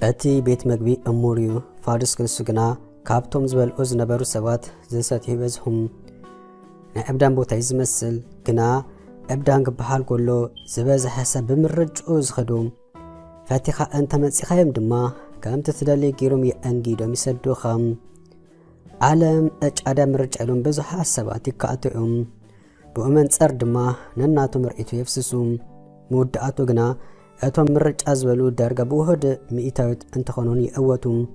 أتي بيت مقبي أموريو فارس كنسوغنا كابتوم زبل أوز نبرو سوات زنسات يبزهم نأبدان بوتا يزمسل كنا أبدان قبحال كله زباز حساب بمرج أوز خدوم فاتخا أنت منسيخا يمدما كام تتدالي كيروم يأنجيدو ميسدو خام عالم أجعدا مرج علوم بزو حاسبات يكاتيوم بؤمن سردما نناتو مرئيتو يفسسوم مودعاتو غنا أتوم مرج أزولو دارغا بوهد مئتاوت انتخونوني أوتوم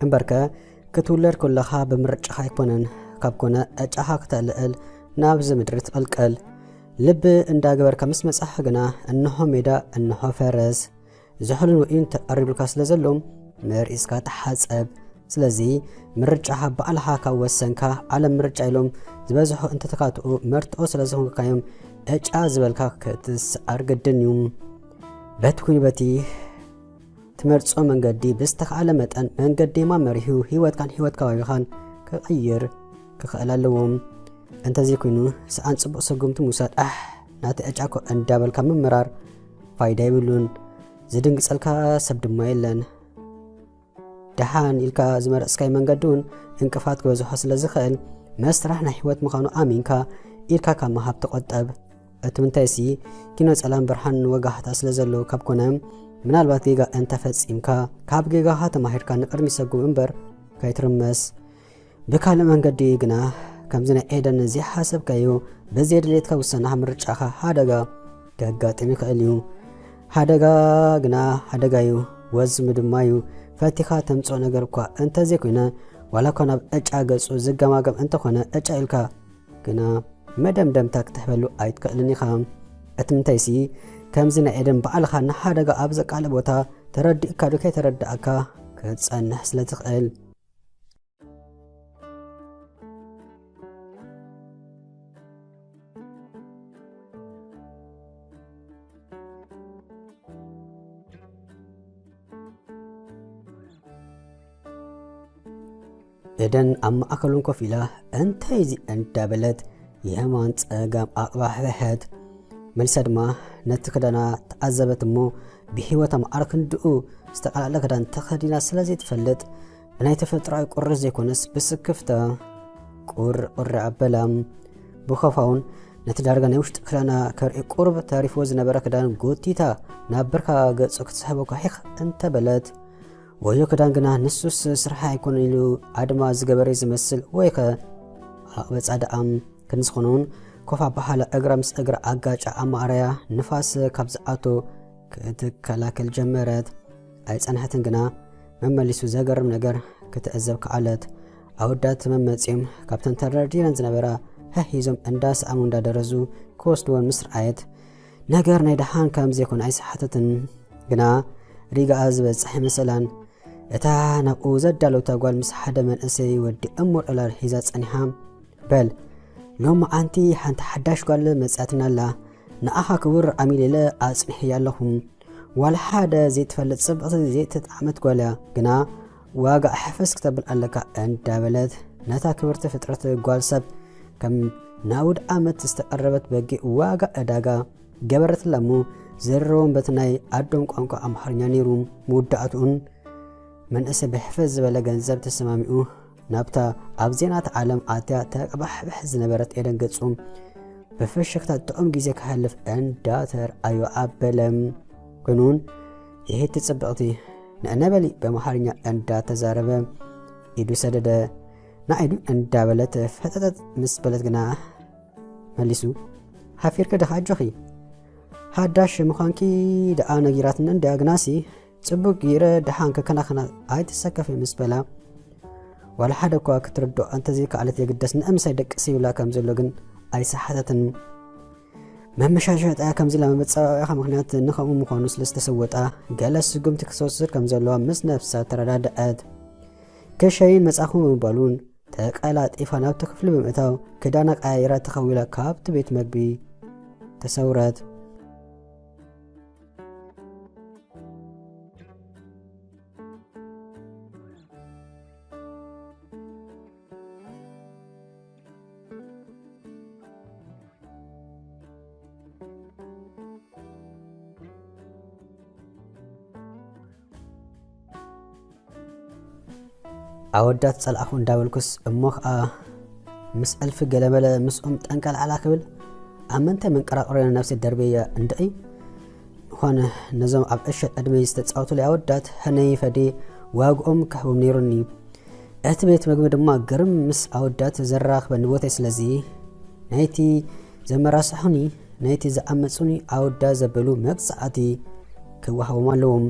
انبركا كتولر كلها بمرج خايكونن كابكونا أجعها كتالقل نابز مدرت القل لب انداغبر كمس مسح غنا انه ميدا انه فرس زحلن وين تقرب الكاس لزلوم مرئيسكا تحصب سلازي مرجعها بعلها كوسنكا على مرجع لهم زبزحو انت تكاتو مرتو سلازهم كايم اجا زبلكا كتس ارغدنيوم بتكون بتي تمرصو منغدي بستخاله متن منغدي ما مريو هيوت كان هيوت كاويخان كغير كخلالوم انت زي كونو سان صبو سغمت موساد ناتي اجاكو اندابل كممرار فايدا يبلون زدنق صلكا سبدما يلن دحان إلكا زمر اسكاي منغدون انقفات كوزو حصل زخل مسرحنا حيوت مخانو آمينكا إلكا كما هاب تقطب اتمنتايسي كينو سلام برهان وغاحت اسلزلو كابكونام منالبات جيغا انت فصيمكا كاب جيغا هاتا ماهركا نقرمي سغو منبر كايترمس بكال منغدي غنا كمزنا ايدن زي حسب كايو بزيد ليتكا وسنا مرچاخا هادغا دغاطمي كاليو هادغا غنا هادغايو وز مدمايو فاتيخا تمصو نغركوا انت زي كوينا ولا كنا اجا غصو زغماغم انت كنا اجا الكا غنا مدمدم تاك تحبلو ايت كلني خام اتمتايسي كمزنا ايدن بعلخا نحادغا ابزق على بوتا تردي كادوكاي ترداكا كصنح سلتخل إذن أما أكلون كفيلة أنت يزي أنت بلد يهمان تقام أقبح بحد ملسد ما نتكدنا تأذبت مو بحيوة ما أركن دقو استقال لك دان تخدينا سلازي تفلت بناي تفترع قرز يكونس بسكفتا قر عبلام بخفاون نتدارغا نوش تكرانا كرئي قرب تعرف وزن برك دان قوتيتا نابركا قدسوك تسحبوك حيخ أنت بلد ويو كدانغنا نسوس سرحا يكون إلو عدما زغبري زمسل ويكا أقبت عدام كنسخونون كوفا بحالة أقرمس أقر أقاج أماريا نفاس كابزعاتو كتكالاك الجمرات أيس أنحتنغنا مماليسو زغرم نقر كتأزب كعالت أودات ممتسيم كابتن ترديران زنبرا ههيزم انداس أمون دادرزو كوستوان مصر آيت نقر نيدحان كامز يكون أيس حتتن غنا ريغا أزبت صحي مثلا اتا نقو زدالو تاقوال مس حدا من اسي ودي امور الار حيزات صنيحام بل لوم انتي حانت حداش قال مصاتنا لا ناخا كبر عميل لا اصنح يالهم ولا حدا زي تفلت صبغت زي تتعمت قالا غنا واغا حفس كتب لك انت بلد نتا كبرت فطرت قال سب كم ناود امت استقربت بقي واغا اداغا جبرت لمو زرون بتناي ادون قنقو امحرኛ نيروم مودعتون من اسب حفظ بلا ገንዘብ ተሰማሚኡ ናብታ አብዜናት ዓለም አትያ ተቀባህ በሕዝ ነበረት ኤደን ገጹም በፈሽክታ ጥዑም ጊዜ ከሐልፍ እንዳተር አዩ አበለም كنون ይሄ ተጽበቅቲ ነነበሊ በመሐርኛ እንዳ ተዛረበ ኢዱ ሰደደ ናይዱ እንዳበለት ፈተተት ምስበለት ግና መልሱ ሐፊርከ ደሃጆኺ حداش مخانكي دعانا جيراتنا دياغناسي صبوك جيرة دحان ككناخنا عايت السكفي مسبلا ولا حدا كوا كتردو انت زيك على تيقدسن امسا يدك سيولا كامزلوغن اي صحتتن ممشاشات ايا كامزلا مبتصاوا اخا مخنيات نخمو مخانوس لستسوطا جالس قمت كسوسر كامزلوا مس نفسا تردادات كشاين مساخو مبالون تقالات ايفاناو تكفل بمتاو كدانا قايرا تخويلا كابت بيت مقبي تسورات ኣወዳት ጸልኣኹ እንዳበልኩስ እሞኽ ምስ ኣልፊ ገለመለ ምስኦም ጠንቀል ዓላ ክብል ኣብ ምንታይ መንቀራቕሮና ነፍሲ ደርበያ እንደይ ምዃነ ነዞም ኣብ እሸት ዕድመ ዝተጻወቱሉ ኣወዳት ህነይ ፈዲ ዋግኦም ክህቦም ነይሩኒ እቲ ቤት ምግቢ ድማ ግርም ምስ ኣወዳት ዘራኽበኒ ቦተይ ስለዚ ናይቲ ዘመራስሑኒ ናይቲ ዝኣመፁኒ ኣወዳት ዘበሉ መግዛእቲ ክወሃቦም ኣለዎም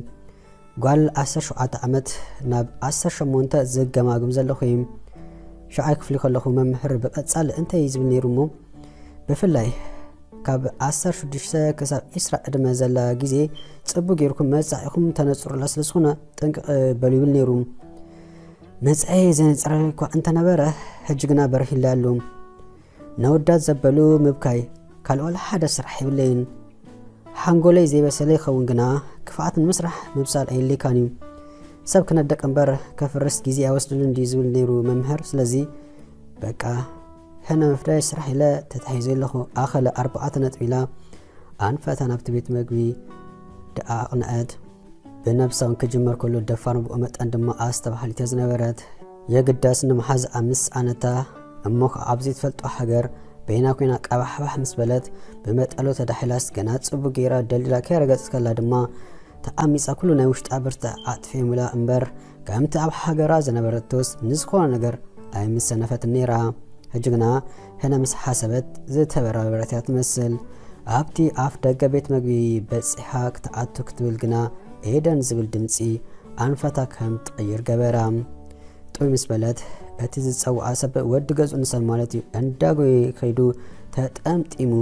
ጓል 17 ዓመት ናብ 18 ዝገማግም ዘለኹ ሸዓይ ክፍሊ ከለኹ መምህር ብቐጻሊ እንታይ ዝብል ነይሩ እሞ ብፍላይ ካብ 16 ክሳብ 20 ዕድመ ዘላ ግዜ ጽቡቕ ጌርኩም መጻኢኹም ተነጽሩላ ስለ ዝኾነ ጠንቅቕ በሉ ይብል ነይሩ መጻኢ ዘነጽረ እኳ እንተነበረ ሕጂ ግና በርሂላ ኣሎ ነወዳት ዘበሉ ምብካይ ካልኦላ ሓደ ስራሕ ይብለይን ሓንጎለይ ዘይበሰለ ይኸውን ግና ክፍኣትን ምስራሕ ምብሳል ኣይልካን እዩ ሰብ ክነደቅ እምበር ከፍርስ ግዜ ኣይወስድን እንዲ ዝብል ነይሩ መምህር ስለዚ በቃ ሕነ መፍዳይ ስራሕ ኢለ ተታሒዘ ኣለኹ ኣኸለ 4 ነጥቢ ኢላ ኣንፈታ ናብቲ ቤት ምግቢ ደኣቕንአት ብነብሳውን ክጅመር ከሎ ደፋር ብኦ መጠን ድማ ኣስተባሃሊት ዝነበረት የግዳስ ንምሓዝ ኣምስ ኣነታ እሞ ኣብዚ ትፈልጦ ሃገር በይና ኮይና ቀባሕባሕ ምስ በለት ብመጠሎ ተዳሒላስ ገና ጽቡቕ ጌራ ደሊላ ከይረገጽ ከላ ድማ ተኣሚጻ ኩሉ ናይ ውሽጣ ብርታ ኣጥፊ ሙላ እምበር ከምቲ ኣብ ሃገራ ዝነበረቶስ ንዝኾነ ነገር ኣይምሰነፈት ነይራ ሕጂ ግና ሕነ ምስ ሓሰበት ዝተበራበረት ትመስል ኣብቲ ኣፍ ደገ ቤት ምግቢ በፂሓ ክትኣቱ ክትብል ግና ኤደን ዝብል ድምፂ ኣንፈታ ከም ትቕይር ገበራ ጦይ ምስ በለት እቲ ዝጸውዓ ሰብ ወዲ ገጹ ንሰብ ማለት እዩ እንዳጎይ ከይዱ ተጠምጢሙ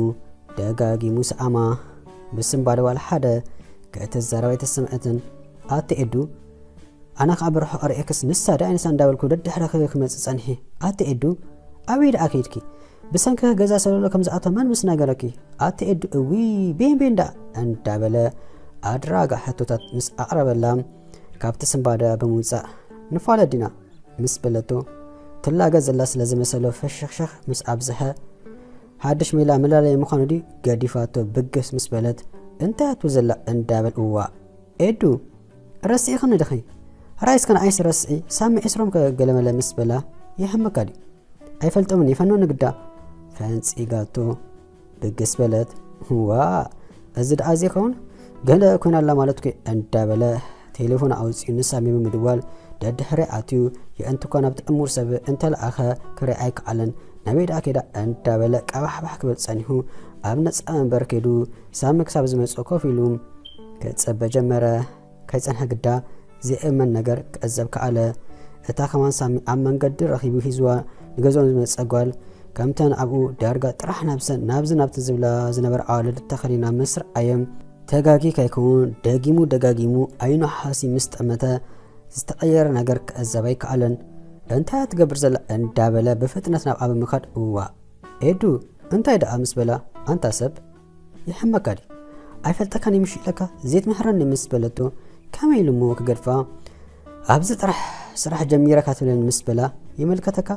ደጋጊሙ ሰኣማ ብስም ባደዋል ሓደ ከእተዛረባ የተሰምዐትን ኣትኤዱ ኣነ ከዓ ብርሑቕ ርኤክስ ንሳዳ ኣይነሳ እንዳበልኩ ደድሕረኽ ክመፅእ ጸንሒ ኣትኤዱ ኣበይ ደኣ ከይድኪ ብሰንኪ ገዛ ሰለሎ ከም ዝኣቶ መን ምስ ነገረኪ ኣትኤዱ እዊ ቤንዳ እንዳበለ ኣድራጋ ሕቶታት ምስ ኣቕረበላ ካብቲ ስምባዳ ብምውፃእ ንፋለት ዲና ምስ በለቶ ትላገ ዘላ ስለ ዝመሰሎ ፈሸኽሸኽ ምስ ኣብዝሐ ሓድሽ ሜላ መላለየ ምዃኑ ዲ ገዲፋቶ ብግስ ምስ በለት እንታይ ኣትብል ዘላ እንዳበል እዋ ኤዱ ረስኢ ኽንድኺ ራይስ ከነ ኣይስ ረስኢ ሳሚ ዕስሮም ከገለመለ ምስ በላ ይሕመካ ዲ ኣይፈልጦምን ይፈኖ ንግዳ ፈንፂጋቶ ብግስ በለት ዋ እዚ ደኣ ዘይኸውን ገለ ኮይናላ ማለት ኮ እንዳበለ ቴሌፎን ኣውፂኡ ንሳሚ ብምድዋል ደድሕሪ ኣትዩ የእንትኳ ናብቲ እሙር ሰብ እንተለኣኸ ክርኢ ኣይከኣለን ናበይ ደኣ ከይዳ እንዳበለ ቀባሕባሕ ክብል ጸኒሑ ኣብ ነፃ መንበር ከይዱ ሳሚ ክሳብ ዝመፅኦ ኮፍ ኢሉ ክፀበ ጀመረ ከይጸንሐ ግዳ ዘይእመን ነገር ክዕዘብ ከኣለ እታ ከማን ሳሚ ኣብ መንገዲ ረኺቡ ሂዝዋ ንገዝኦም ዝመፀ ጓል ከምተን ኣብኡ ዳርጋ ጥራሕ ናብሰን ናብቲ ዝብላ ዝነበረ ኣዋልድ ተኸዲና ምስርኣዮም ተጋጊ ከይከውን ደጋጊሙ ኣይኑ ሓሲ ምስ ጠመተ ዝተቐየረ ነገር ክዕዘብ ኣይከኣለን እንታይ ትገብር ዘላ እንዳበለ ብፍጥነት ናብ ኣብ ምኻድ እዋ ኤዱ እንታይ ደኣ ምስ በላ ኣንታ ሰብ ይሕመካ ዲ ኣይፈልጠካን ይምሽ ኢለካ ዘይት ምሕረኒ ምስ በለቶ ከመይ ኢሉ እሞ ክገድፋ ኣብዚ ጥራሕ ስራሕ ጀሚረካ ትብለን ምስ በላ ይመልከተካ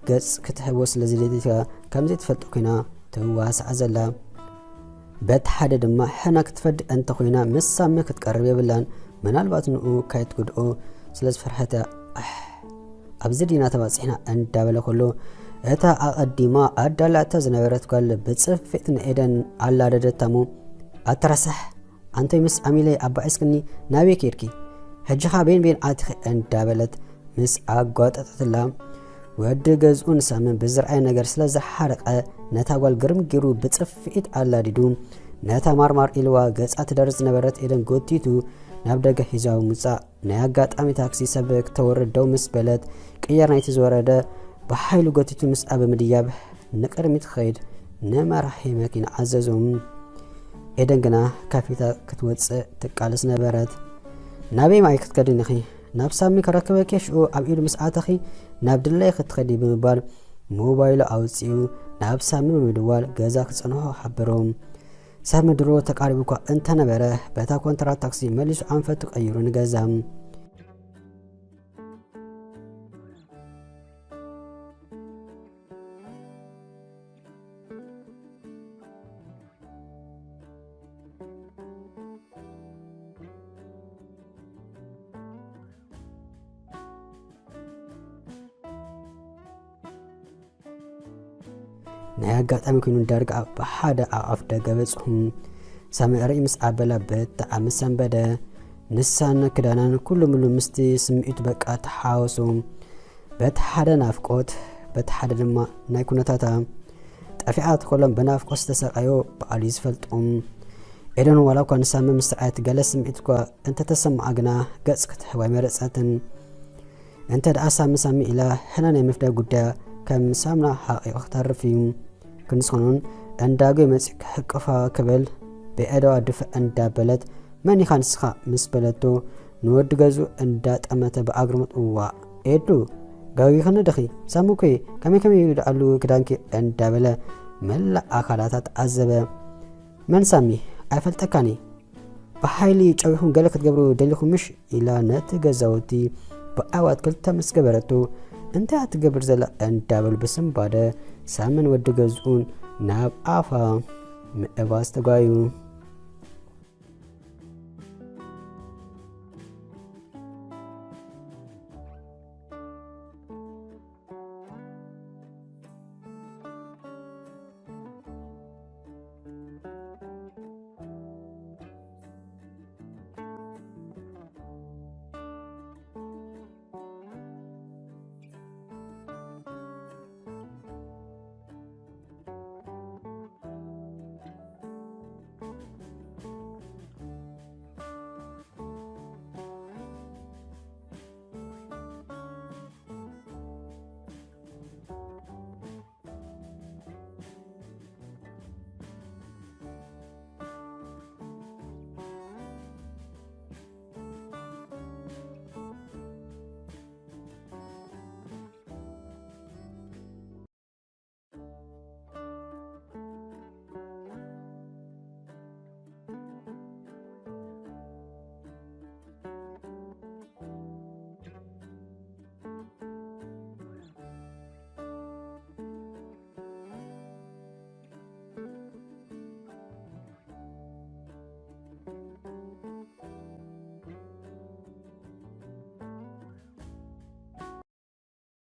ገጽ ክትሕቦ ስለዝደሊትካ ከምዘይ ትፈልጦ ኮይና ትዋሳዕ ዘላ በቲ ሓደ ድማ ሕና ክትፈድእ እንተ ኮይና ምስ ሳሚ ክትቀርብ የብላን ምናልባት ንኡ ካይትጉድኦ ስለ ዝፈርሐተ ኣብዚ ዲና ተባፂሕና እንዳበለ ከሎ እታ ኣቐዲማ ኣዳላእታ ዝነበረት ጓል ብፅፊት ንኤደን ኣላደደታሞ ኣትረሳሕ ኣንተይ ምስ ኣሚለይ ኣባዒስክኒ ናበይ ከይድኪ ሕጂኻ ቤን ኣትኺ እንዳበለት ምስ ኣጓጠጠትላ ወዲ ገዝኡ ንሳምን ብዝርኣይ ነገር ስለ ዝሓረቐ ነታ ጓል ግርም ገይሩ ብፅፊት ኣላዲዱ ነታ ማርማር ኢልዋ ገጻ ትደርዝ ዝነበረት ኤደን ጎቲቱ ናብ ደገ ሒዛዊ ሙፃእ ናይ ኣጋጣሚ ታክሲ ሰብ ክተወርድ ደው ምስ በለት ቅየር ናይቲ ዝወረደ ብሓይሉ ጎቲቱ ምስ ኣብ ምድያብ ንቅድሚት ክኸይድ ንመራሒ መኪና ዓዘዞም ኤደን ግና ካፊታ ክትወፅእ ትቃልስ ነበረት ናበይ ማይ ክትከድን ኢኺ ናብ ሳሚ ከረክበኪ ሽኡ ኣብ ኢዱ ምስ ኣተኺ ናብ ድላይ ክትኸዲ ብምባል ሞባይሉ ኣውፂኡ ናብ ሳሚ ብምድዋል ገዛ ክጸንሖ ሓበሮም ሳሚ ድሮ ተቃሪቡ እኳ እንተነበረ በታ ኮንትራት ታክሲ መሊሱ ኣንፈቱ ቀይሩ ንገዛ ናይ ኣጋጣሚ ኮይኑ ዳርጋ ብሓደ ኣፍ ደገ በጽሑም ሳሚ ርኢ ምስ ኣበላበት ተዓምስ ሰንበደ ንሳን ክዳናን ኩሉ ሙሉ ምስቲ ስምዒቱ በቃ ተሓወሱ በት ሓደ ናፍቆት በት ሓደ ድማ ናይ ኩነታታ ጠፊዓት ኮሎም በናፍቆት ተሰቃዮ በዓሉ ዝፈልጦም ኤደን ዋላ እኳ ንሳሚ ምስትዓት ገለ ስምዒት እኳ እንተ ተሰማዓ ግና ገጽ ክትሕዋይ መረጻትን እንተ ደኣ ሳሚ ኢላ ሕና ናይ ምፍዳይ ጉዳይ ከም ሳምና ሓቂቕ ክተርፍ እዩ ክንስኾኑን እንዳጎ መጽእ ክሕቅፋ ክብል ብኤደዋ ድፍዕ እንዳበለት መን ኢኻ ንስኻ ምስ በለቶ ንወዲ ገዙ እንዳጠመተ ብኣግርሞት እዋ ኤዱ ጋዊኽን ደኺ ሳሙኮይ ከመይ ይድዓሉ ክዳንኪ እንዳበለ መላእ ኣካላታት ዓዘበ መን ሳሚ ኣይፈልጠካኒ ብሓይሊ ጨዊኹም ገለ ክትገብሩ ደሊኹምሽ ኢላ ነቲ ገዛውቲ ብኣዋት ክልተ ምስ ገበረቱ እንታይ ኣትገብር ዘላ እንዳበሉ ብስምባደ ሳምን ወዲ ገዝኡን ናብ ኣፋ ምዕባስ ተጓዩ